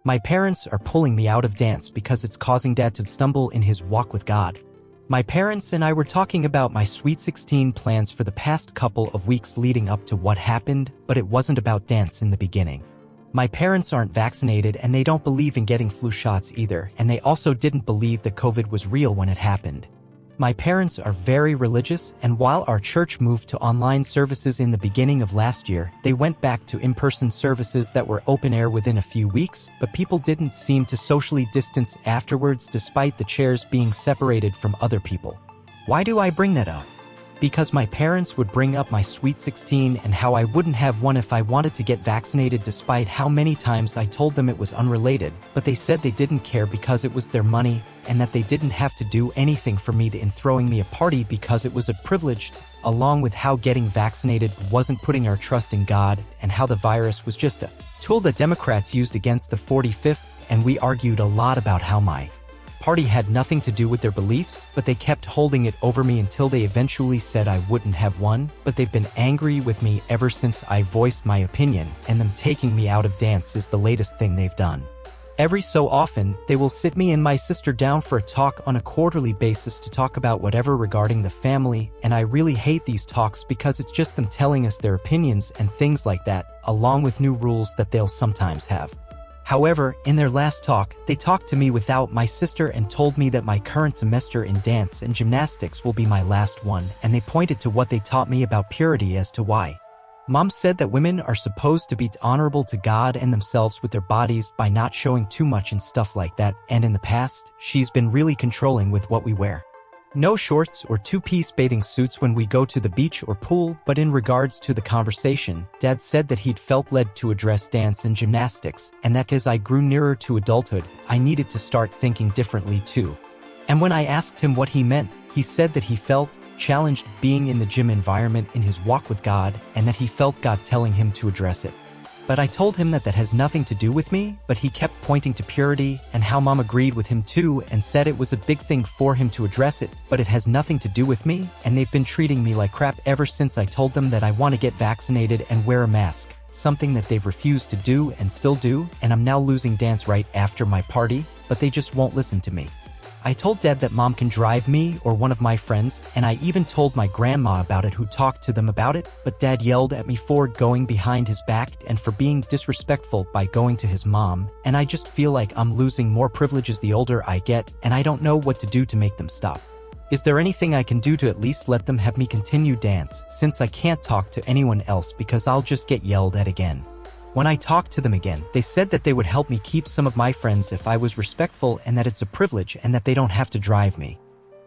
My parents are pulling me out of dance because it's causing Dad to stumble in his walk with God. My parents and I were talking about my Sweet 16 plans for the past couple of weeks leading up to what happened, but it wasn't about dance in the beginning. My parents aren't vaccinated and they don't believe in getting flu shots either, and they also didn't believe that COVID was real when it happened. My parents are very religious, and while our church moved to online services in the beginning of last year, they went back to in-person services that were open air within a few weeks, but people didn't seem to socially distance afterwards despite the chairs being separated from other people. Why do I bring that up? Because my parents would bring up my Sweet 16 and how I wouldn't have one if I wanted to get vaccinated despite how many times I told them it was unrelated, but they said they didn't care because it was their money and that they didn't have to do anything for me in throwing me a party because it was a privilege, along with how getting vaccinated wasn't putting our trust in God and how the virus was just a tool that Democrats used against the 45th, and we argued a lot about how my party had nothing to do with their beliefs, but they kept holding it over me until they eventually said I wouldn't have one, but they've been angry with me ever since I voiced my opinion, and them taking me out of dance is the latest thing they've done. Every so often, they will sit me and my sister down for a talk on a quarterly basis to talk about whatever regarding the family, and I really hate these talks because it's just them telling us their opinions and things like that, along with new rules that they'll sometimes have. However, in their last talk, they talked to me without my sister and told me that my current semester in dance and gymnastics will be my last one, and they pointed to what they taught me about purity as to why. Mom said that women are supposed to be honorable to God and themselves with their bodies by not showing too much and stuff like that, and in the past, she's been really controlling with what we wear. No shorts or two-piece bathing suits when we go to the beach or pool, but in regards to the conversation, Dad said that he'd felt led to address dance and gymnastics, and that as I grew nearer to adulthood, I needed to start thinking differently too. And when I asked him what he meant, he said that he felt challenged being in the gym environment in his walk with God, and that he felt God telling him to address it. But I told him that has nothing to do with me, but he kept pointing to purity and how Mom agreed with him too and said it was a big thing for him to address it, but it has nothing to do with me, and they've been treating me like crap ever since I told them that I want to get vaccinated and wear a mask, something that they've refused to do and still do, and I'm now losing dance right after my party, but they just won't listen to me. I told Dad that Mom can drive me or one of my friends, and I even told my grandma about it who talked to them about it, but Dad yelled at me for going behind his back and for being disrespectful by going to his mom, and I just feel like I'm losing more privileges the older I get, and I don't know what to do to make them stop. Is there anything I can do to at least let them have me continue dance, since I can't talk to anyone else because I'll just get yelled at again? When I talked to them again, they said that they would help me keep some of my friends if I was respectful and that it's a privilege and that they don't have to drive me.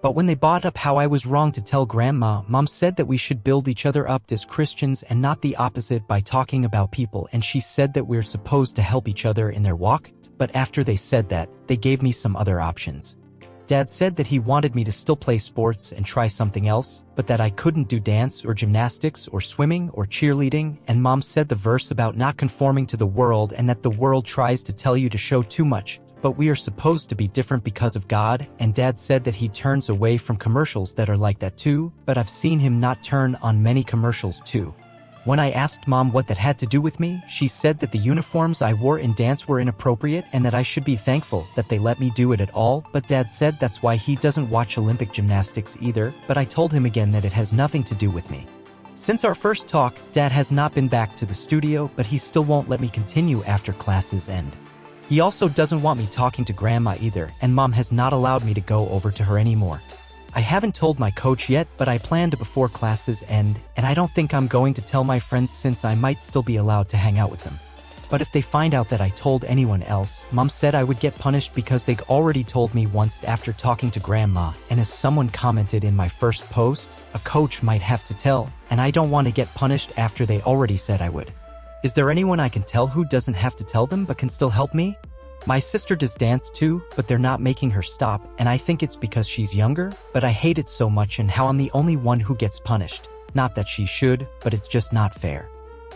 But when they brought up how I was wrong to tell Grandma, Mom said that we should build each other up as Christians and not the opposite by talking about people, and she said that we're supposed to help each other in their walk, but after they said that, they gave me some other options. Dad said that he wanted me to still play sports and try something else, but that I couldn't do dance or gymnastics or swimming or cheerleading, and Mom said the verse about not conforming to the world and that the world tries to tell you to show too much, but we are supposed to be different because of God, and Dad said that he turns away from commercials that are like that too, but I've seen him not turn on many commercials too. When I asked Mom what that had to do with me, she said that the uniforms I wore in dance were inappropriate and that I should be thankful that they let me do it at all, but Dad said that's why he doesn't watch Olympic gymnastics either, but I told him again that it has nothing to do with me. Since our first talk, Dad has not been back to the studio, but he still won't let me continue after classes end. He also doesn't want me talking to Grandma either, and Mom has not allowed me to go over to her anymore. I haven't told my coach yet, but I plan to before classes end, and I don't think I'm going to tell my friends since I might still be allowed to hang out with them. But if they find out that I told anyone else, Mom said I would get punished because they'd already told me once after talking to Grandma, and as someone commented in my first post, a coach might have to tell, and I don't want to get punished after they already said I would. Is there anyone I can tell who doesn't have to tell them but can still help me? My sister does dance too, but they're not making her stop, and I think it's because she's younger, but I hate it so much and how I'm the only one who gets punished. Not that she should, but it's just not fair.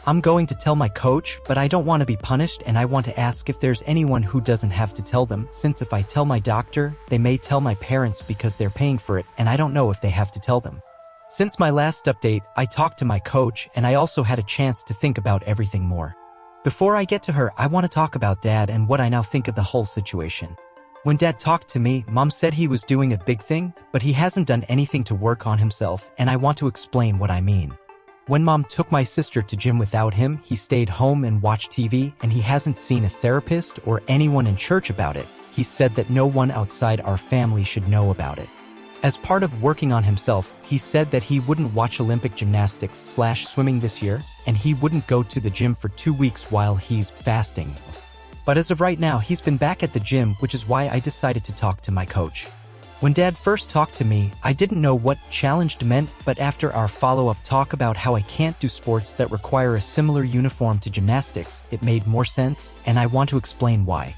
I'm going to tell my coach, but I don't want to be punished, and I want to ask if there's anyone who doesn't have to tell them, since if I tell my doctor, they may tell my parents because they're paying for it, and I don't know if they have to tell them. Since my last update, I talked to my coach, and I also had a chance to think about everything more. Before I get to her, I want to talk about Dad and what I now think of the whole situation. When Dad talked to me, Mom said he was doing a big thing, but he hasn't done anything to work on himself, and I want to explain what I mean. When Mom took my sister to gym without him, he stayed home and watched TV, and he hasn't seen a therapist or anyone in church about it. He said that no one outside our family should know about it. As part of working on himself, he said that he wouldn't watch Olympic gymnastics/swimming this year, and he wouldn't go to the gym for 2 weeks while he's fasting. But as of right now, he's been back at the gym, which is why I decided to talk to my coach. When Dad first talked to me, I didn't know what challenged meant, but after our follow-up talk about how I can't do sports that require a similar uniform to gymnastics, it made more sense, and I want to explain why.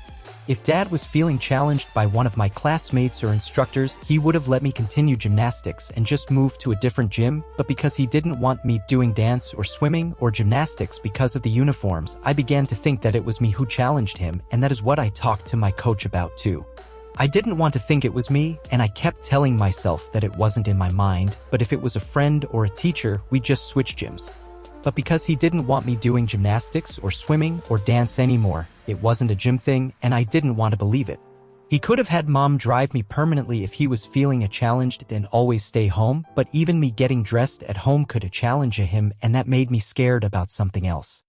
If Dad was feeling challenged by one of my classmates or instructors, he would have let me continue gymnastics and just move to a different gym, but because he didn't want me doing dance or swimming or gymnastics because of the uniforms, I began to think that it was me who challenged him, and that is what I talked to my coach about too. I didn't want to think it was me, and I kept telling myself that it wasn't in my mind, but if it was a friend or a teacher, we'd just switch gyms. But because he didn't want me doing gymnastics or swimming or dance anymore, it wasn't a gym thing, and I didn't want to believe it. He could have had Mom drive me permanently if he was feeling challenged and always stay home, but even me getting dressed at home could challenge him, and that made me scared about something else.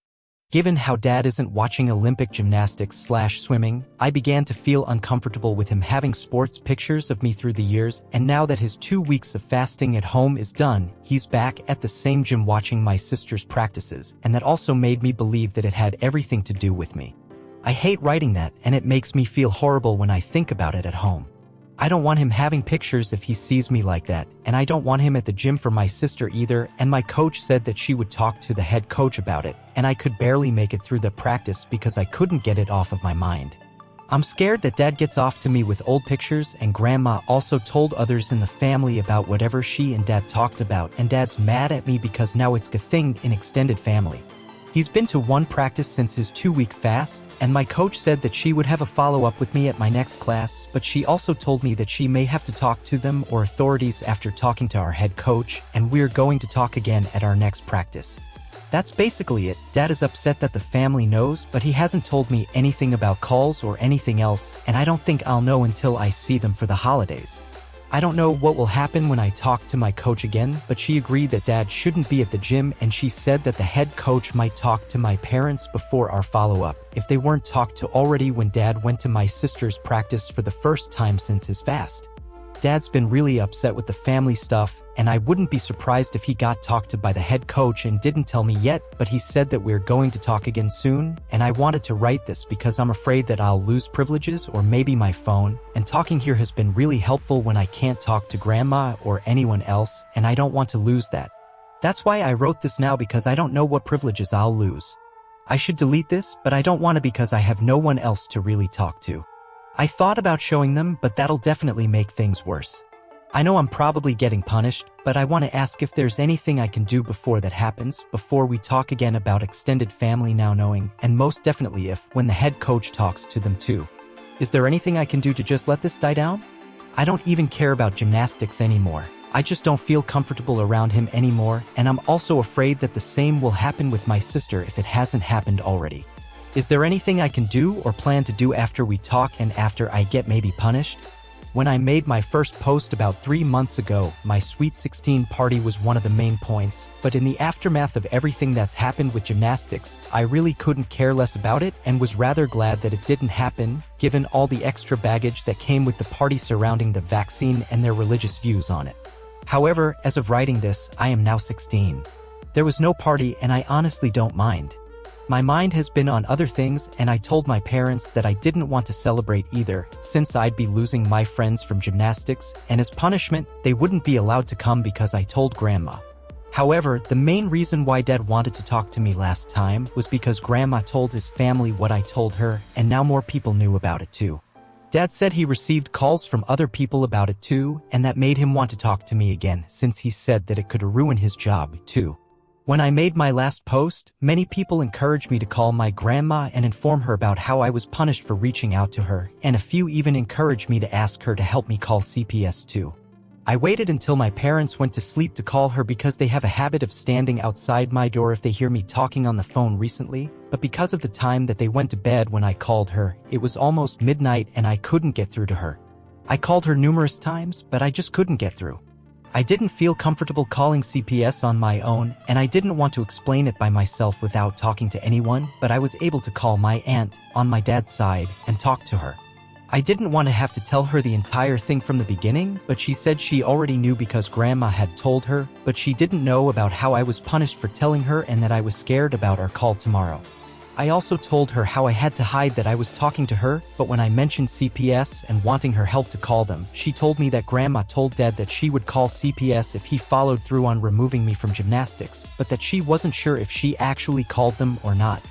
Given how Dad isn't watching Olympic gymnastics/swimming, I began to feel uncomfortable with him having sports pictures of me through the years, and now that his 2 weeks of fasting at home is done, he's back at the same gym watching my sister's practices, and that also made me believe that it had everything to do with me. I hate writing that, and it makes me feel horrible when I think about it at home. I don't want him having pictures if he sees me like that, and I don't want him at the gym for my sister either, and my coach said that she would talk to the head coach about it, and I could barely make it through the practice because I couldn't get it off of my mind. I'm scared that Dad gets off to me with old pictures, and Grandma also told others in the family about whatever she and Dad talked about, and Dad's mad at me because now it's a thing in extended family. He's been to one practice since his 2-week fast, and my coach said that she would have a follow-up with me at my next class, but she also told me that she may have to talk to them or authorities after talking to our head coach, and we're going to talk again at our next practice. That's basically it. Dad is upset that the family knows, but he hasn't told me anything about calls or anything else, and I don't think I'll know until I see them for the holidays. I don't know what will happen when I talk to my coach again, but she agreed that Dad shouldn't be at the gym, and she said that the head coach might talk to my parents before our follow-up, if they weren't talked to already when Dad went to my sister's practice for the first time since his fast. Dad's been really upset with the family stuff, and I wouldn't be surprised if he got talked to by the head coach and didn't tell me yet, but he said that we're going to talk again soon, and I wanted to write this because I'm afraid that I'll lose privileges or maybe my phone, and talking here has been really helpful when I can't talk to Grandma or anyone else, and I don't want to lose that. That's why I wrote this now, because I don't know what privileges I'll lose. I should delete this, but I don't want to because I have no one else to really talk to. I thought about showing them, but that'll definitely make things worse. I know I'm probably getting punished, but I want to ask if there's anything I can do before that happens, before we talk again about extended family now knowing, and most definitely when the head coach talks to them too. Is there anything I can do to just let this die down? I don't even care about gymnastics anymore. I just don't feel comfortable around him anymore, and I'm also afraid that the same will happen with my sister if it hasn't happened already. Is there anything I can do or plan to do after we talk and after I get maybe punished? When I made my first post about 3 months ago, my Sweet 16 party was one of the main points, but in the aftermath of everything that's happened with gymnastics, I really couldn't care less about it and was rather glad that it didn't happen, given all the extra baggage that came with the party surrounding the vaccine and their religious views on it. However, as of writing this, I am now 16. There was no party, and I honestly don't mind. My mind has been on other things, and I told my parents that I didn't want to celebrate either, since I'd be losing my friends from gymnastics, and as punishment, they wouldn't be allowed to come because I told Grandma. However, the main reason why Dad wanted to talk to me last time was because Grandma told his family what I told her, and now more people knew about it too. Dad said he received calls from other people about it too, and that made him want to talk to me again, since he said that it could ruin his job too. When I made my last post, many people encouraged me to call my grandma and inform her about how I was punished for reaching out to her, and a few even encouraged me to ask her to help me call CPS too. I waited until my parents went to sleep to call her because they have a habit of standing outside my door if they hear me talking on the phone recently, but because of the time that they went to bed when I called her, it was almost midnight and I couldn't get through to her. I called her numerous times, but I just couldn't get through. I didn't feel comfortable calling CPS on my own, and I didn't want to explain it by myself without talking to anyone, but I was able to call my aunt, on my dad's side, and talk to her. I didn't want to have to tell her the entire thing from the beginning, but she said she already knew because Grandma had told her, but she didn't know about how I was punished for telling her and that I was scared about our call tomorrow. I also told her how I had to hide that I was talking to her, but when I mentioned CPS and wanting her help to call them, she told me that Grandma told Dad that she would call CPS if he followed through on removing me from gymnastics, but that she wasn't sure if she actually called them or not.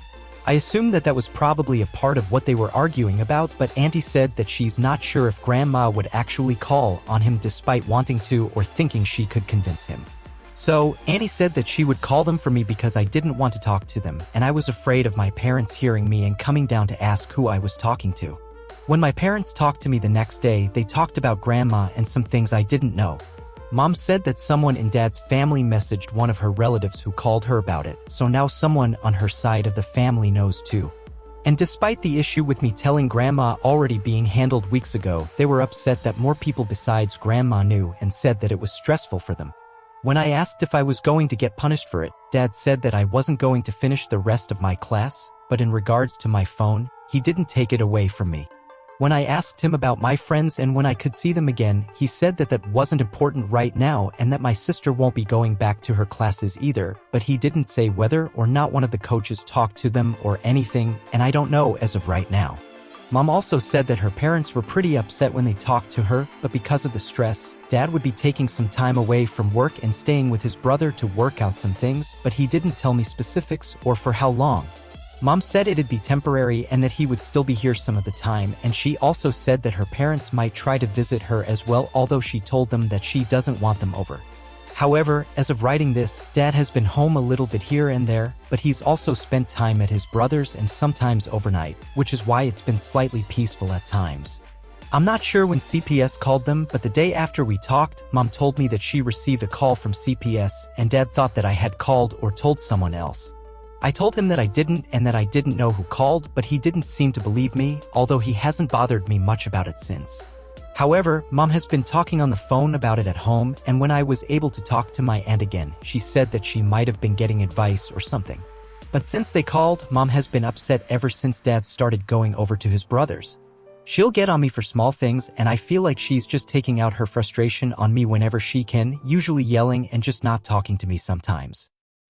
I assumed that that was probably a part of what they were arguing about, but Auntie said that she's not sure if Grandma would actually call on him despite wanting to or thinking she could convince him. So, Auntie said that she would call them for me because I didn't want to talk to them, and I was afraid of my parents hearing me and coming down to ask who I was talking to. When my parents talked to me the next day, they talked about Grandma and some things I didn't know. Mom said that someone in Dad's family messaged one of her relatives who called her about it, so now someone on her side of the family knows too. And despite the issue with me telling Grandma already being handled weeks ago, they were upset that more people besides Grandma knew and said that it was stressful for them. When I asked if I was going to get punished for it, Dad said that I wasn't going to finish the rest of my class, but in regards to my phone, he didn't take it away from me. When I asked him about my friends and when I could see them again, he said that that wasn't important right now and that my sister won't be going back to her classes either, but he didn't say whether or not one of the coaches talked to them or anything, and I don't know as of right now. Mom also said that her parents were pretty upset when they talked to her, but because of the stress, Dad would be taking some time away from work and staying with his brother to work out some things, but he didn't tell me specifics or for how long. Mom said it'd be temporary and that he would still be here some of the time, and she also said that her parents might try to visit her as well, although she told them that she doesn't want them over. However, as of writing this, Dad has been home a little bit here and there, but he's also spent time at his brother's and sometimes overnight, which is why it's been slightly peaceful at times. I'm not sure when CPS called them, but the day after we talked, Mom told me that she received a call from CPS, and Dad thought that I had called or told someone else. I told him that I didn't and that I didn't know who called, but he didn't seem to believe me, although he hasn't bothered me much about it since. However, Mom has been talking on the phone about it at home, and when I was able to talk to my aunt again, she said that she might have been getting advice or something. But since they called, Mom has been upset ever since Dad started going over to his brother's. She'll get on me for small things, and I feel like she's just taking out her frustration on me whenever she can, usually yelling and just not talking to me sometimes.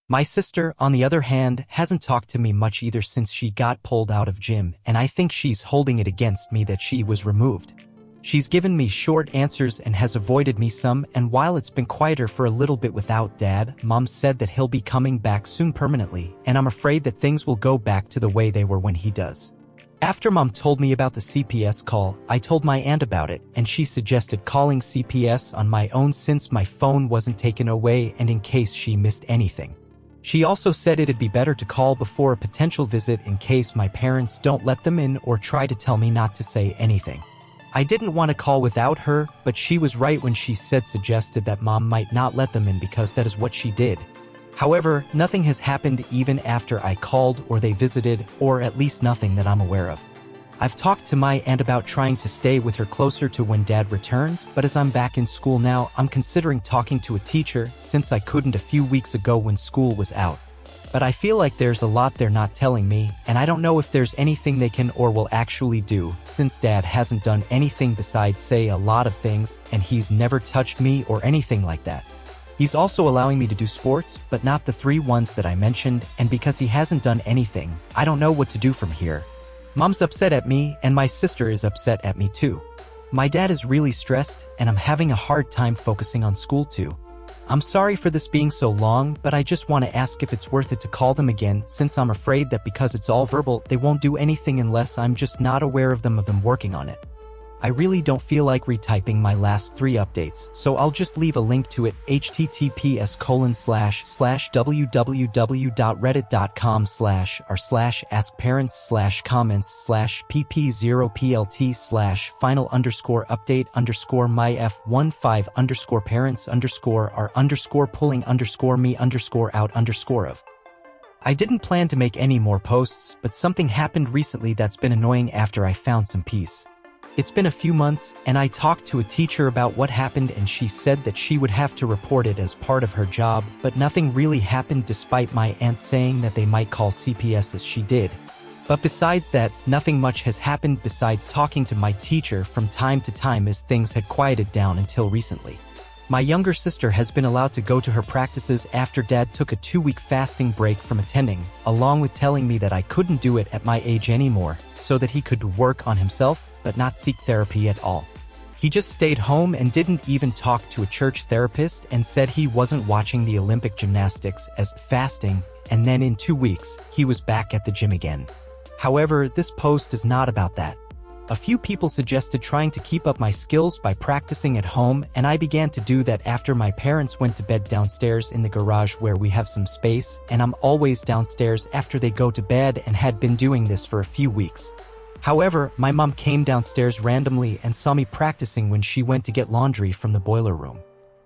My sister, on the other hand, hasn't talked to me much either since she got pulled out of gym, and I think she's holding it against me that she was removed. She's given me short answers and has avoided me some, and while it's been quieter for a little bit without Dad, Mom said that he'll be coming back soon permanently, and I'm afraid that things will go back to the way they were when he does. After Mom told me about the CPS call, I told my aunt about it, and she suggested calling CPS on my own since my phone wasn't taken away and in case she missed anything. She also said it'd be better to call before a potential visit in case my parents don't let them in or try to tell me not to say anything. I didn't want to call without her, but she was right when she suggested that Mom might not let them in because that is what she did. However, nothing has happened even after I called or they visited, or at least nothing that I'm aware of. I've talked to my aunt about trying to stay with her closer to when Dad returns, but as I'm back in school now, I'm considering talking to a teacher since I couldn't a few weeks ago when school was out. But I feel like there's a lot they're not telling me, and I don't know if there's anything they can or will actually do, since Dad hasn't done anything besides say a lot of things, and he's never touched me or anything like that. He's also allowing me to do sports, but not the 3 ones that I mentioned, and because he hasn't done anything, I don't know what to do from here. Mom's upset at me, and my sister is upset at me too. My dad is really stressed, and I'm having a hard time focusing on school too. I'm sorry for this being so long, but I just want to ask if it's worth it to call them again, since I'm afraid that because it's all verbal, they won't do anything unless I'm just not aware of them working on it. I really don't feel like retyping my last 3 updates, so I'll just leave a link to it, https://www.reddit.com/r/askparents/final_update_my f150plt/final_me_out_of. I didn't plan to make any more posts, but something happened recently that's been annoying after I found some peace. It's been a few months, and I talked to a teacher about what happened, and she said that she would have to report it as part of her job, but nothing really happened despite my aunt saying that they might call CPS as she did. But besides that, nothing much has happened besides talking to my teacher from time to time as things had quieted down until recently. My younger sister has been allowed to go to her practices after Dad took a 2-week fasting break from attending, along with telling me that I couldn't do it at my age anymore, so that he could work on himself, but not seek therapy at all. He just stayed home and didn't even talk to a church therapist and said he wasn't watching the Olympic gymnastics as fasting, and then in 2 weeks, he was back at the gym again. However, this post is not about that. A few people suggested trying to keep up my skills by practicing at home, and I began to do that after my parents went to bed downstairs in the garage where we have some space, and I'm always downstairs after they go to bed and had been doing this for a few weeks. However, my mom came downstairs randomly and saw me practicing when she went to get laundry from the boiler room.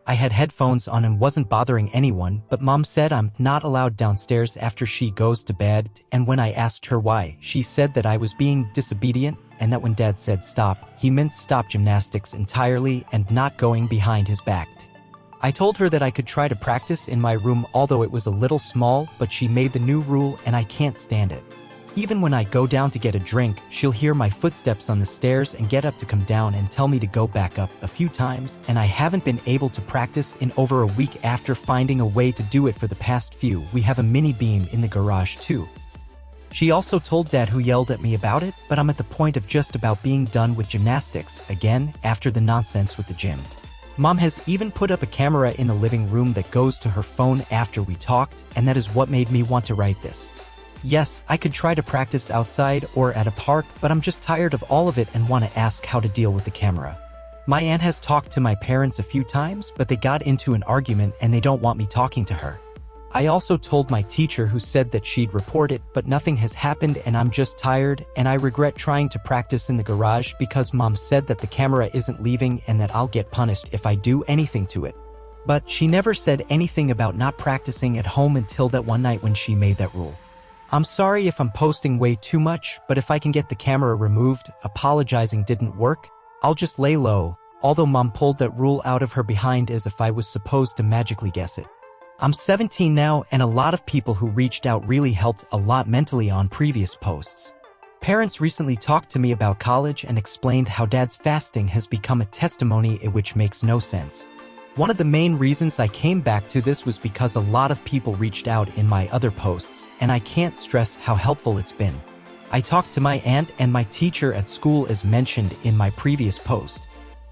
I had headphones on and wasn't bothering anyone, but Mom said I'm not allowed downstairs after she goes to bed, and when I asked her why, she said that I was being disobedient, and that when Dad said stop, he meant stop gymnastics entirely and not going behind his back. I told her that I could try to practice in my room, although it was a little small, but she made the new rule and I can't stand it. Even when I go down to get a drink, she'll hear my footsteps on the stairs and get up to come down and tell me to go back up a few times, and I haven't been able to practice in over a week after finding a way to do it for the past few. We have a mini beam in the garage too. She also told Dad, who yelled at me about it, but I'm at the point of just about being done with gymnastics again after the nonsense with the gym. Mom has even put up a camera in the living room that goes to her phone after we talked, and that is what made me want to write this. Yes, I could try to practice outside or at a park, but I'm just tired of all of it and want to ask how to deal with the camera. My aunt has talked to my parents a few times, but they got into an argument and they don't want me talking to her. I also told my teacher, who said that she'd report it, but nothing has happened, and I'm just tired, and I regret trying to practice in the garage because Mom said that the camera isn't leaving and that I'll get punished if I do anything to it. But she never said anything about not practicing at home until that one night when she made that rule. I'm sorry if I'm posting way too much, but if I can get the camera removed, apologizing didn't work, I'll just lay low, although Mom pulled that rule out of her behind as if I was supposed to magically guess it. I'm 17 now, and a lot of people who reached out really helped a lot mentally on previous posts. Parents recently talked to me about college and explained how Dad's fasting has become a testimony, which makes no sense. One of the main reasons I came back to this was because a lot of people reached out in my other posts, and I can't stress how helpful it's been. I talked to my aunt and my teacher at school as mentioned in my previous post.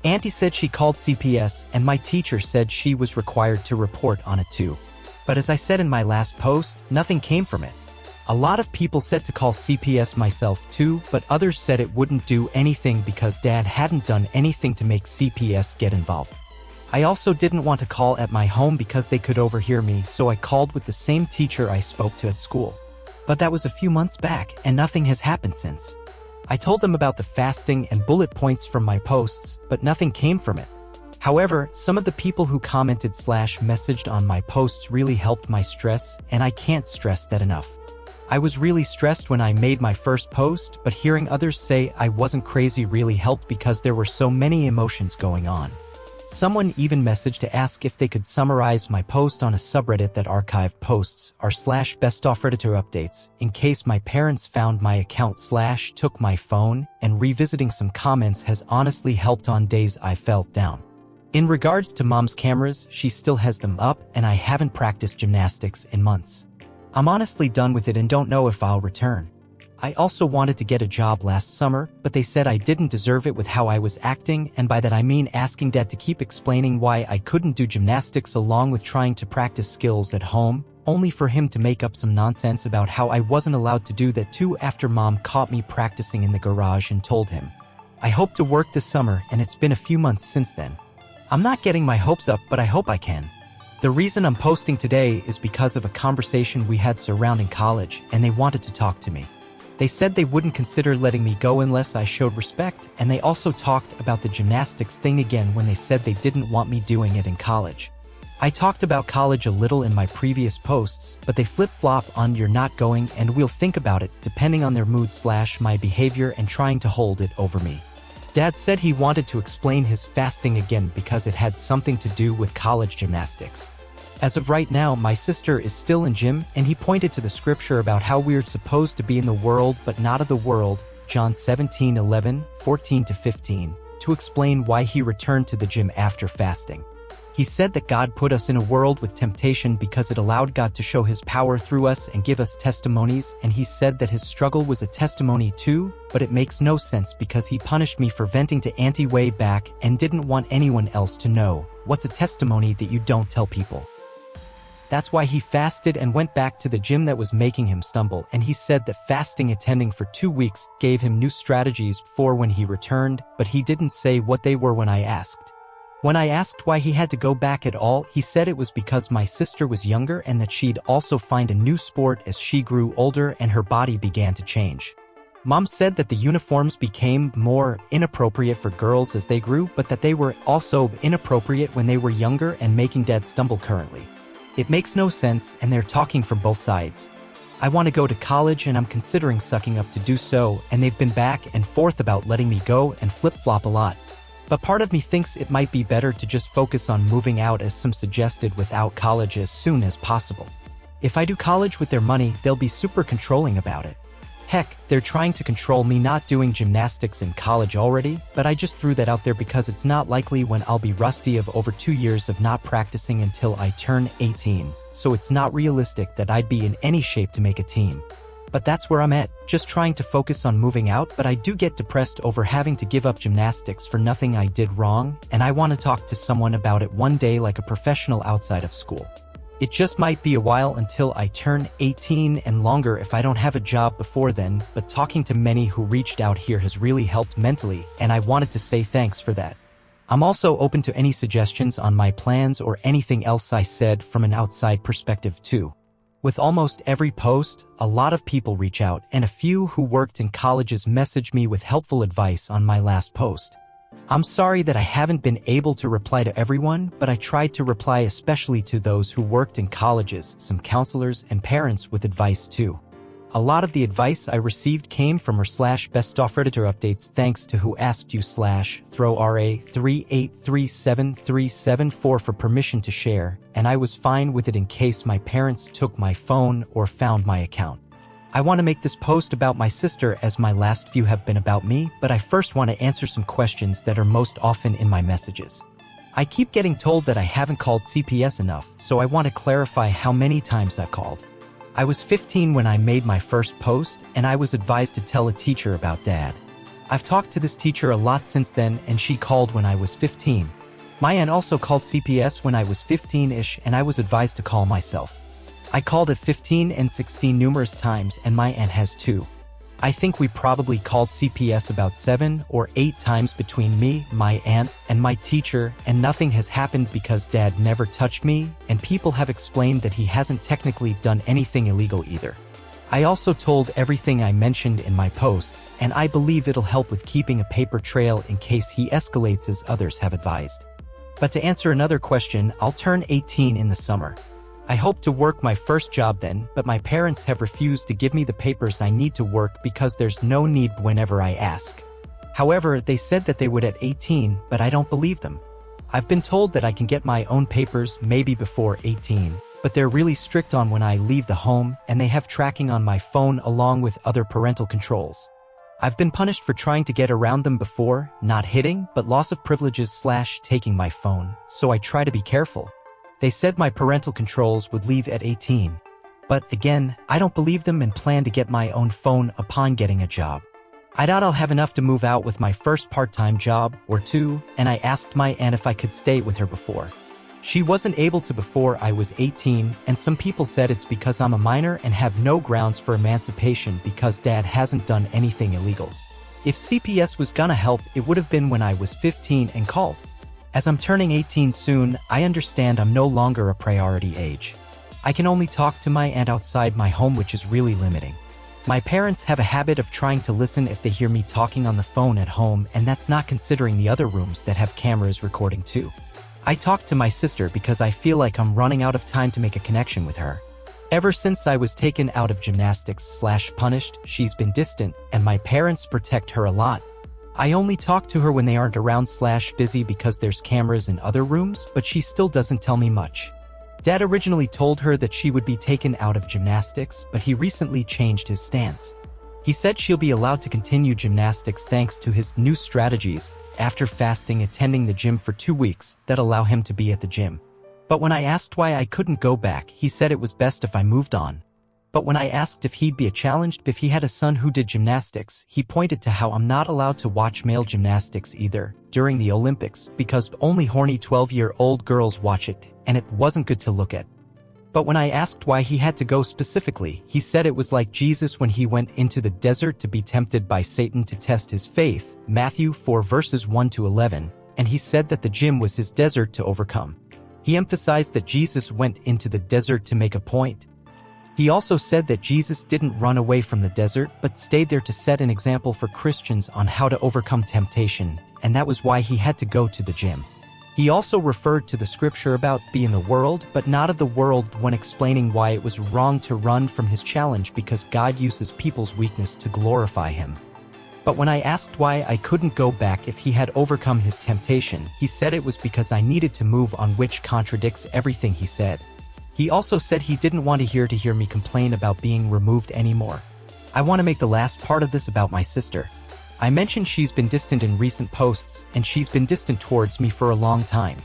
Auntie said she called CPS, and my teacher said she was required to report on it too. But as I said in my last post, nothing came from it. A lot of people said to call CPS, myself too, but others said it wouldn't do anything because Dad hadn't done anything to make CPS get involved. I also didn't want to call at my home because they could overhear me, so I called with the same teacher I spoke to at school. But that was a few months back, and nothing has happened since. I told them about the fasting and bullet points from my posts, but nothing came from it. However, some of the people who commented/messaged on my posts really helped my stress, and I can't stress that enough. I was really stressed when I made my first post, but hearing others say I wasn't crazy really helped because there were so many emotions going on. Someone even messaged to ask if they could summarize my post on a subreddit that archived posts r/bestoffredditor updates in case my parents found my account/took my phone, and revisiting some comments has honestly helped on days I felt down. In regards to Mom's cameras, she still has them up, and I haven't practiced gymnastics in months. I'm honestly done with it and don't know if I'll return. I also wanted to get a job last summer, but they said I didn't deserve it with how I was acting, and by that I mean asking Dad to keep explaining why I couldn't do gymnastics along with trying to practice skills at home, only for him to make up some nonsense about how I wasn't allowed to do that too after Mom caught me practicing in the garage and told him. I hope to work this summer, and it's been a few months since then. I'm not getting my hopes up, but I hope I can. The reason I'm posting today is because of a conversation we had surrounding college, and they wanted to talk to me. They said they wouldn't consider letting me go unless I showed respect, and they also talked about the gymnastics thing again when they said they didn't want me doing it in college. I talked about college a little in my previous posts, but they flip-flop on "you're not going" and "we'll think about it," depending on their mood/my behavior and trying to hold it over me. Dad said he wanted to explain his fasting again because it had something to do with college gymnastics. As of right now, my sister is still in gym, and he pointed to the scripture about how we're supposed to be in the world but not of the world, John 17:11, 14-15, to explain why he returned to the gym after fasting. He said that God put us in a world with temptation because it allowed God to show his power through us and give us testimonies, and he said that his struggle was a testimony too, but it makes no sense because he punished me for venting to Auntie way back and didn't want anyone else to know. What's a testimony that you don't tell people? That's why he fasted and went back to the gym that was making him stumble, and he said that fasting attending for 2 weeks gave him new strategies for when he returned, but he didn't say what they were when I asked. When I asked why he had to go back at all, he said it was because my sister was younger and that she'd also find a new sport as she grew older and her body began to change. Mom said that the uniforms became more inappropriate for girls as they grew, but that they were also inappropriate when they were younger and making Dad stumble currently. It makes no sense, and they're talking from both sides. I want to go to college and I'm considering sucking up to do so, and they've been back and forth about letting me go and flip-flop a lot. But part of me thinks it might be better to just focus on moving out, as some suggested, without college as soon as possible. If I do college with their money, they'll be super controlling about it. Heck, they're trying to control me not doing gymnastics in college already, but I just threw that out there because it's not likely when I'll be rusty of over 2 years of not practicing until I turn 18, so it's not realistic that I'd be in any shape to make a team. But that's where I'm at, just trying to focus on moving out, but I do get depressed over having to give up gymnastics for nothing I did wrong, and I want to talk to someone about it one day like a professional outside of school. It just might be a while until I turn 18 and longer if I don't have a job before then, but talking to many who reached out here has really helped mentally, and I wanted to say thanks for that. I'm also open to any suggestions on my plans or anything else I said from an outside perspective too. With almost every post, a lot of people reach out, and a few who worked in colleges message me with helpful advice on my last post. I'm sorry that I haven't been able to reply to everyone, but I tried to reply especially to those who worked in colleges, some counselors, and parents with advice too. A lot of the advice I received came from r/best off Redditor updates thanks to who asked you /throw RA3837374 for permission to share, and I was fine with it in case my parents took my phone or found my account. I want to make this post about my sister as my last few have been about me, but I first want to answer some questions that are most often in my messages. I keep getting told that I haven't called CPS enough, so I want to clarify how many times I've called. I was 15 when I made my first post, and I was advised to tell a teacher about Dad. I've talked to this teacher a lot since then, and she called when I was 15. My aunt also called CPS when I was 15-ish, and I was advised to call myself. I called at 15 and 16 numerous times, and my aunt has too. I think we probably called CPS about 7 or 8 times between me, my aunt, and my teacher, and nothing has happened because Dad never touched me, and people have explained that he hasn't technically done anything illegal either. I also told everything I mentioned in my posts, and I believe it'll help with keeping a paper trail in case he escalates as others have advised. But to answer another question, I'll turn 18 in the summer. I hope to work my first job then, but my parents have refused to give me the papers I need to work because there's no need whenever I ask. However, they said that they would at 18, but I don't believe them. I've been told that I can get my own papers maybe before 18, but they're really strict on when I leave the home, and they have tracking on my phone along with other parental controls. I've been punished for trying to get around them before, not hitting, but loss of privileges/taking my phone, so I try to be careful. They said my parental controls would leave at 18. But again, I don't believe them and plan to get my own phone upon getting a job. I doubt I'll have enough to move out with my first part-time job or 2, and I asked my aunt if I could stay with her before. She wasn't able to before I was 18, and some people said it's because I'm a minor and have no grounds for emancipation because Dad hasn't done anything illegal. If CPS was gonna help, it would have been when I was 15 and called. As I'm turning 18 soon, I understand I'm no longer a priority age. I can only talk to my aunt outside my home, which is really limiting. My parents have a habit of trying to listen if they hear me talking on the phone at home, and that's not considering the other rooms that have cameras recording too. I talk to my sister because I feel like I'm running out of time to make a connection with her. Ever since I was taken out of gymnastics/punished, she's been distant, and my parents protect her a lot. I only talk to her when they aren't around/busy because there's cameras in other rooms, but she still doesn't tell me much. Dad originally told her that she would be taken out of gymnastics, but he recently changed his stance. He said she'll be allowed to continue gymnastics thanks to his new strategies after fasting, attending the gym for 2 weeks that allow him to be at the gym. But when I asked why I couldn't go back, he said it was best if I moved on. But when I asked if he'd be challenged if he had a son who did gymnastics, he pointed to how I'm not allowed to watch male gymnastics either during the Olympics because only horny 12-year-old girls watch it, and it wasn't good to look at. But when I asked why he had to go specifically, he said it was like Jesus when he went into the desert to be tempted by Satan to test his faith, Matthew 4 verses 1 to 11, and he said that the gym was his desert to overcome. He emphasized that Jesus went into the desert to make a point. He also said that Jesus didn't run away from the desert, but stayed there to set an example for Christians on how to overcome temptation, and that was why he had to go to the gym. He also referred to the scripture about be in the world, but not of the world when explaining why it was wrong to run from his challenge because God uses people's weakness to glorify him. But when I asked why I couldn't go back if he had overcome his temptation, he said it was because I needed to move on, which contradicts everything he said. He also said he didn't want to hear me complain about being removed anymore. I want to make the last part of this about my sister. I mentioned she's been distant in recent posts, and she's been distant towards me for a long time.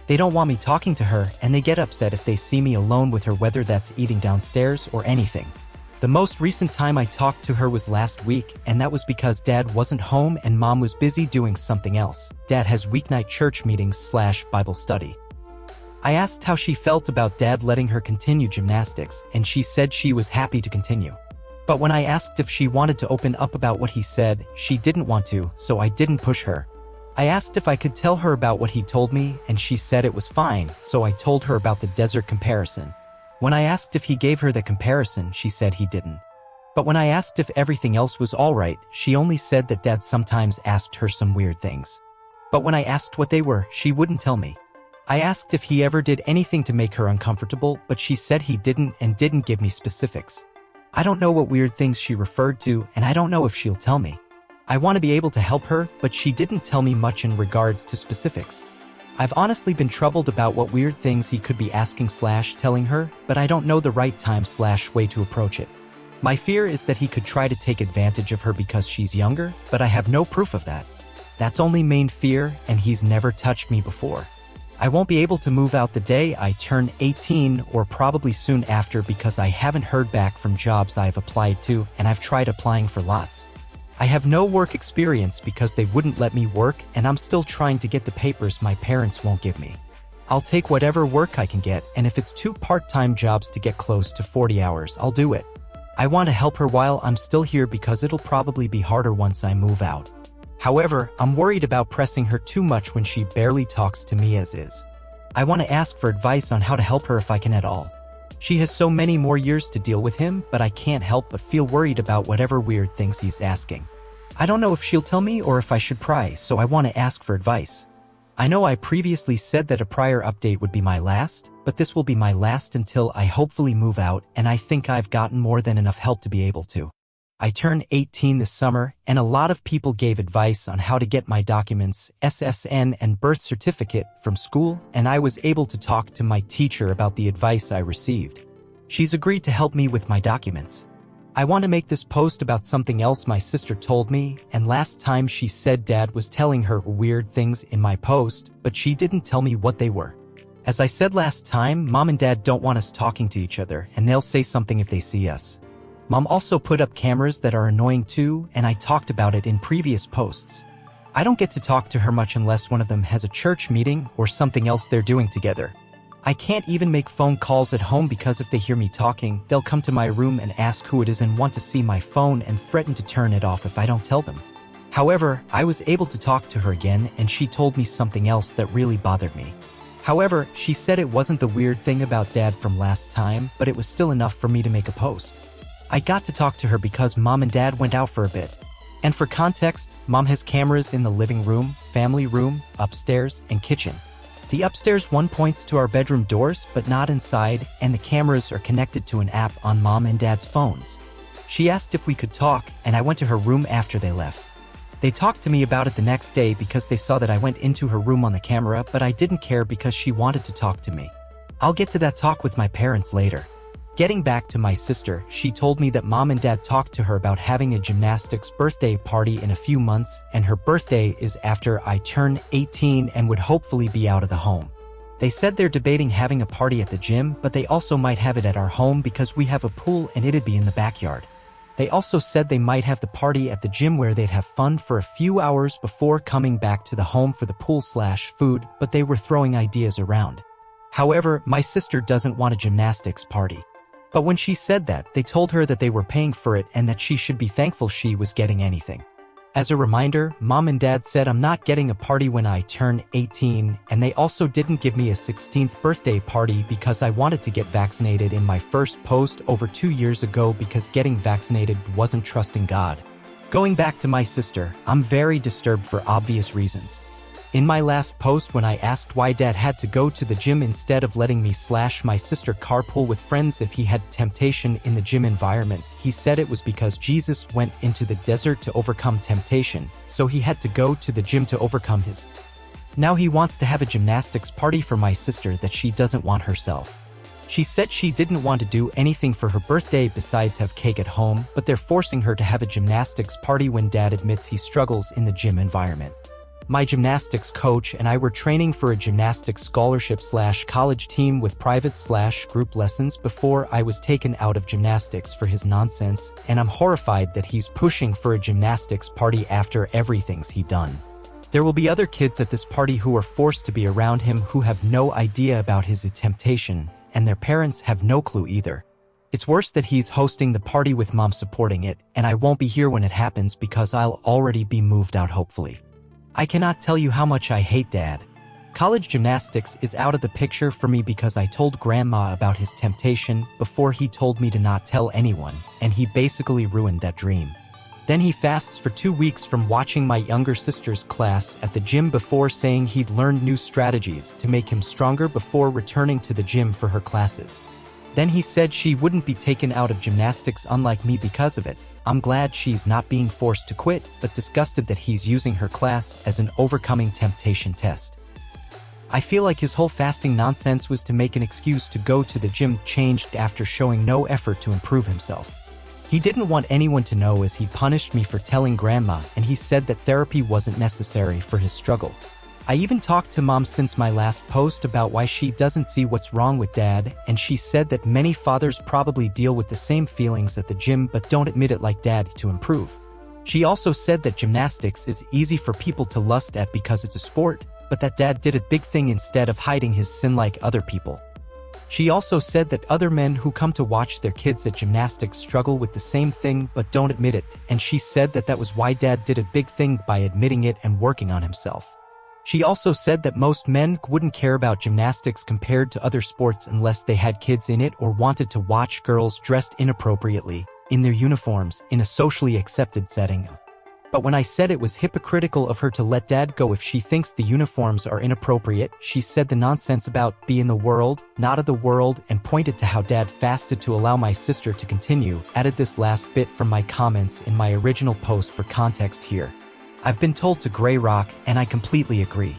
They don't want me talking to her, and they get upset if they see me alone with her, whether that's eating downstairs or anything. The most recent time I talked to her was last week, and that was because Dad wasn't home and Mom was busy doing something else. Dad has weeknight church meetings/Bible study. I asked how she felt about Dad letting her continue gymnastics, and she said she was happy to continue. But when I asked if she wanted to open up about what he said, she didn't want to, so I didn't push her. I asked if I could tell her about what he told me, and she said it was fine, so I told her about the desert comparison. When I asked if he gave her the comparison, she said he didn't. But when I asked if everything else was alright, she only said that Dad sometimes asked her some weird things. But when I asked what they were, she wouldn't tell me. I asked if he ever did anything to make her uncomfortable, but she said he didn't and didn't give me specifics. I don't know what weird things she referred to, and I don't know if she'll tell me. I want to be able to help her, but she didn't tell me much in regards to specifics. I've honestly been troubled about what weird things he could be asking/telling her, but I don't know the right time/way to approach it. My fear is that he could try to take advantage of her because she's younger, but I have no proof of that. That's only main fear, and he's never touched me before. I won't be able to move out the day I turn 18 or probably soon after because I haven't heard back from jobs I've applied to, and I've tried applying for lots. I have no work experience because they wouldn't let me work, and I'm still trying to get the papers my parents won't give me. I'll take whatever work I can get, and if it's 2 part-time jobs to get close to 40 hours, I'll do it. I want to help her while I'm still here because it'll probably be harder once I move out. However, I'm worried about pressing her too much when she barely talks to me as is. I want to ask for advice on how to help her if I can at all. She has so many more years to deal with him, but I can't help but feel worried about whatever weird things he's asking. I don't know if she'll tell me or if I should pry, so I want to ask for advice. I know I previously said that a prior update would be my last, but this will be my last until I hopefully move out, and I think I've gotten more than enough help to be able to. I turned 18 this summer, and a lot of people gave advice on how to get my documents, SSN and birth certificate, from school, and I was able to talk to my teacher about the advice I received. She's agreed to help me with my documents. I want to make this post about something else my sister told me, and last time she said Dad was telling her weird things in my post, but she didn't tell me what they were. As I said last time, Mom and Dad don't want us talking to each other, and they'll say something if they see us. Mom also put up cameras that are annoying too, and I talked about it in previous posts. I don't get to talk to her much unless one of them has a church meeting or something else they're doing together. I can't even make phone calls at home because if they hear me talking, they'll come to my room and ask who it is and want to see my phone and threaten to turn it off if I don't tell them. However, I was able to talk to her again and she told me something else that really bothered me. However, she said it wasn't the weird thing about Dad from last time, but it was still enough for me to make a post. I got to talk to her because Mom and Dad went out for a bit. And for context, Mom has cameras in the living room, family room, upstairs, and kitchen. The upstairs one points to our bedroom doors, but not inside, and the cameras are connected to an app on Mom and Dad's phones. She asked if we could talk, and I went to her room after they left. They talked to me about it the next day because they saw that I went into her room on the camera, but I didn't care because she wanted to talk to me. I'll get to that talk with my parents later. Getting back to my sister, she told me that Mom and Dad talked to her about having a gymnastics birthday party in a few months, and her birthday is after I turn 18 and would hopefully be out of the home. They said they're debating having a party at the gym, but they also might have it at our home because we have a pool and it'd be in the backyard. They also said they might have the party at the gym where they'd have fun for a few hours before coming back to the home for the pool/food, but they were throwing ideas around. However, my sister doesn't want a gymnastics party. But when she said that, they told her that they were paying for it and that she should be thankful she was getting anything. As a reminder, Mom and Dad said I'm not getting a party when I turn 18, and they also didn't give me a 16th birthday party because I wanted to get vaccinated in my first post over 2 years ago because getting vaccinated wasn't trusting God. Going back to my sister, I'm very disturbed for obvious reasons. In my last post when I asked why Dad had to go to the gym instead of letting me/my sister carpool with friends if he had temptation in the gym environment, he said it was because Jesus went into the desert to overcome temptation, so he had to go to the gym to overcome his. Now he wants to have a gymnastics party for my sister that she doesn't want herself. She said she didn't want to do anything for her birthday besides have cake at home, but they're forcing her to have a gymnastics party when Dad admits he struggles in the gym environment. My gymnastics coach and I were training for a gymnastics scholarship/college team with private/group lessons before I was taken out of gymnastics for his nonsense, and I'm horrified that he's pushing for a gymnastics party after everything's he done. There will be other kids at this party who are forced to be around him who have no idea about his temptation, and their parents have no clue either. It's worse that he's hosting the party with Mom supporting it, and I won't be here when it happens because I'll already be moved out hopefully. I cannot tell you how much I hate Dad. College gymnastics is out of the picture for me because I told Grandma about his temptation before he told me to not tell anyone, and he basically ruined that dream. Then he fasts for 2 weeks from watching my younger sister's class at the gym before saying he'd learned new strategies to make him stronger before returning to the gym for her classes. Then he said she wouldn't be taken out of gymnastics unlike me because of it. I'm glad she's not being forced to quit, but disgusted that he's using her class as an overcoming temptation test. I feel like his whole fasting nonsense was to make an excuse to go to the gym changed after showing no effort to improve himself. He didn't want anyone to know as he punished me for telling Grandma, and he said that therapy wasn't necessary for his struggle. I even talked to Mom since my last post about why she doesn't see what's wrong with Dad, and she said that many fathers probably deal with the same feelings at the gym but don't admit it like Dad to improve. She also said that gymnastics is easy for people to lust at because it's a sport, but that Dad did a big thing instead of hiding his sin like other people. She also said that other men who come to watch their kids at gymnastics struggle with the same thing but don't admit it, and she said that that was why Dad did a big thing by admitting it and working on himself. She also said that most men wouldn't care about gymnastics compared to other sports unless they had kids in it or wanted to watch girls dressed inappropriately, in their uniforms, in a socially accepted setting. But when I said it was hypocritical of her to let Dad go if she thinks the uniforms are inappropriate, she said the nonsense about be in the world, not of the world, and pointed to how Dad fasted to allow my sister to continue, added this last bit from my comments in my original post for context here. I've been told to gray rock, and I completely agree.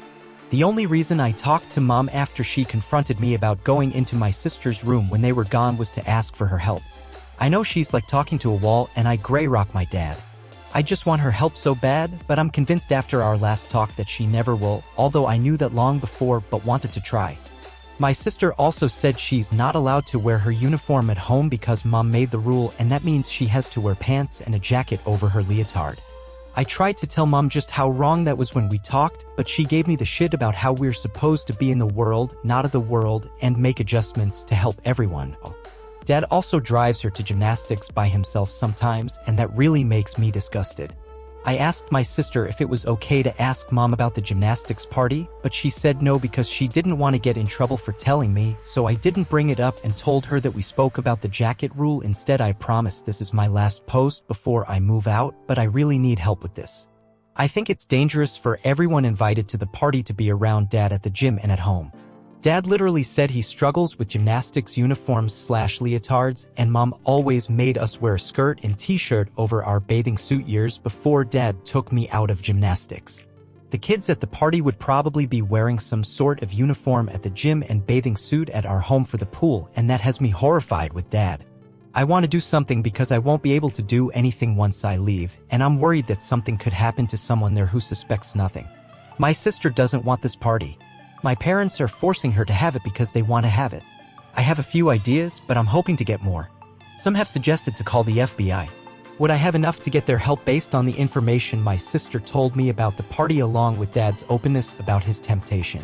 The only reason I talked to Mom after she confronted me about going into my sister's room when they were gone was to ask for her help. I know she's like talking to a wall, and I gray rock my dad. I just want her help so bad, but I'm convinced after our last talk that she never will, although I knew that long before but wanted to try. My sister also said she's not allowed to wear her uniform at home because Mom made the rule, and that means she has to wear pants and a jacket over her leotard. I tried to tell Mom just how wrong that was when we talked, but she gave me the shit about how we're supposed to be in the world, not of the world, and make adjustments to help everyone. Dad also drives her to gymnastics by himself sometimes, and that really makes me disgusted. I asked my sister if it was okay to ask mom about the gymnastics party, but she said no because she didn't want to get in trouble for telling me, so I didn't bring it up and told her that we spoke about the jacket rule instead. I promise this is my last post before I move out, but I really need help with this. I think it's dangerous for everyone invited to the party to be around Dad at the gym and at home. Dad literally said he struggles with gymnastics uniforms/leotards, and Mom always made us wear a skirt and t-shirt over our bathing suit years before Dad took me out of gymnastics. The kids at the party would probably be wearing some sort of uniform at the gym and bathing suit at our home for the pool, and that has me horrified with Dad. I want to do something because I won't be able to do anything once I leave, and I'm worried that something could happen to someone there who suspects nothing. My sister doesn't want this party. My parents are forcing her to have it because they want to have it. I have a few ideas, but I'm hoping to get more. Some have suggested to call the FBI. Would I have enough to get their help based on the information my sister told me about the party along with Dad's openness about his temptation?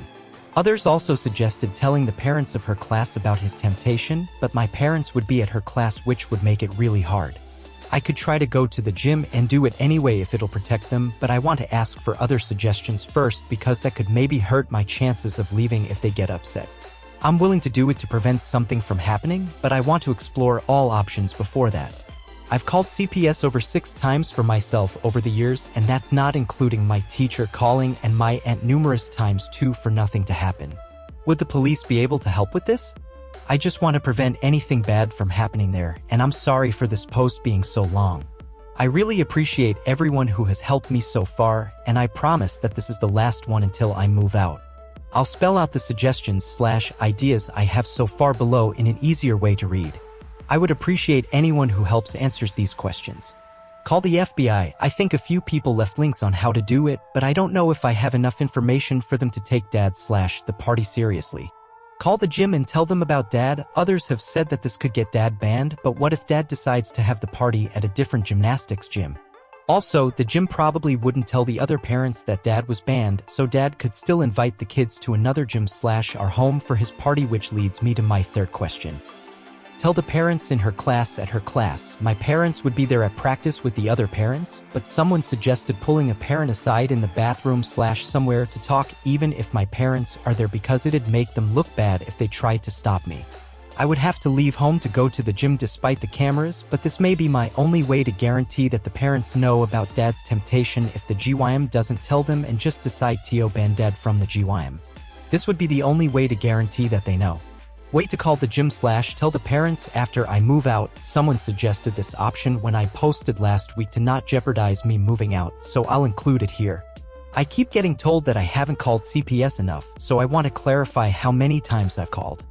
Others also suggested telling the parents of her class about his temptation, but my parents would be at her class, which would make it really hard. I could try to go to the gym and do it anyway if it'll protect them, but I want to ask for other suggestions first because that could maybe hurt my chances of leaving if they get upset. I'm willing to do it to prevent something from happening, but I want to explore all options before that. I've called CPS over 6 times for myself over the years, and that's not including my teacher calling and my aunt numerous times too for nothing to happen. Would the police be able to help with this? I just want to prevent anything bad from happening there, and I'm sorry for this post being so long. I really appreciate everyone who has helped me so far, and I promise that this is the last one until I move out. I'll spell out the suggestions/ideas I have so far below in an easier way to read. I would appreciate anyone who helps answers these questions. Call the FBI. I think a few people left links on how to do it, but I don't know if I have enough information for them to take Dad/the party seriously. Call the gym and tell them about Dad. Others have said that this could get Dad banned, but what if Dad decides to have the party at a different gymnastics gym? Also, the gym probably wouldn't tell the other parents that Dad was banned, so Dad could still invite the kids to another gym/our home for his party, which leads me to my third question. Tell the parents in her class at her class. My parents would be there at practice with the other parents, but someone suggested pulling a parent aside in the bathroom/somewhere to talk even if my parents are there because it'd make them look bad if they tried to stop me. I would have to leave home to go to the gym despite the cameras, but this may be my only way to guarantee that the parents know about Dad's temptation if the GYM doesn't tell them and just decide to ban Dad from the GYM. This would be the only way to guarantee that they know. Wait to call the gym/tell the parents after I move out. Someone suggested this option when I posted last week to not jeopardize me moving out, so I'll include it here. I keep getting told that I haven't called CPS enough, so I want to clarify how many times I've called.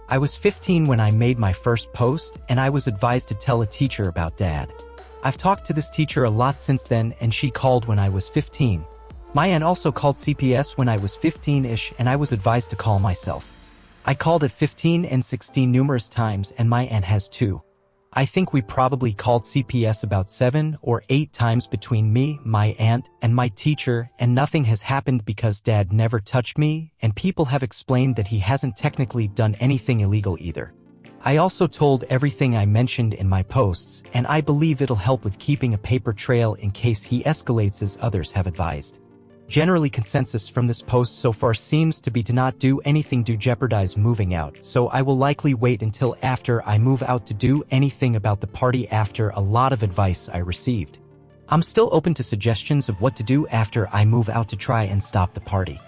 I was 15 when I made my first post, and I was advised to tell a teacher about Dad. I've talked to this teacher a lot since then, and she called when I was 15. My aunt also called CPS when I was 15-ish, and I was advised to call myself. I called at 15 and 16 numerous times, and my aunt has too. I think we probably called CPS about 7 or 8 times between me, my aunt, and my teacher, and nothing has happened because Dad never touched me, and people have explained that he hasn't technically done anything illegal either. I also told everything I mentioned in my posts, and I believe it'll help with keeping a paper trail in case he escalates as others have advised. Generally, consensus from this post so far seems to be to not do anything to jeopardize moving out, so I will likely wait until after I move out to do anything about the party after a lot of advice I received. I'm still open to suggestions of what to do after I move out to try and stop the party.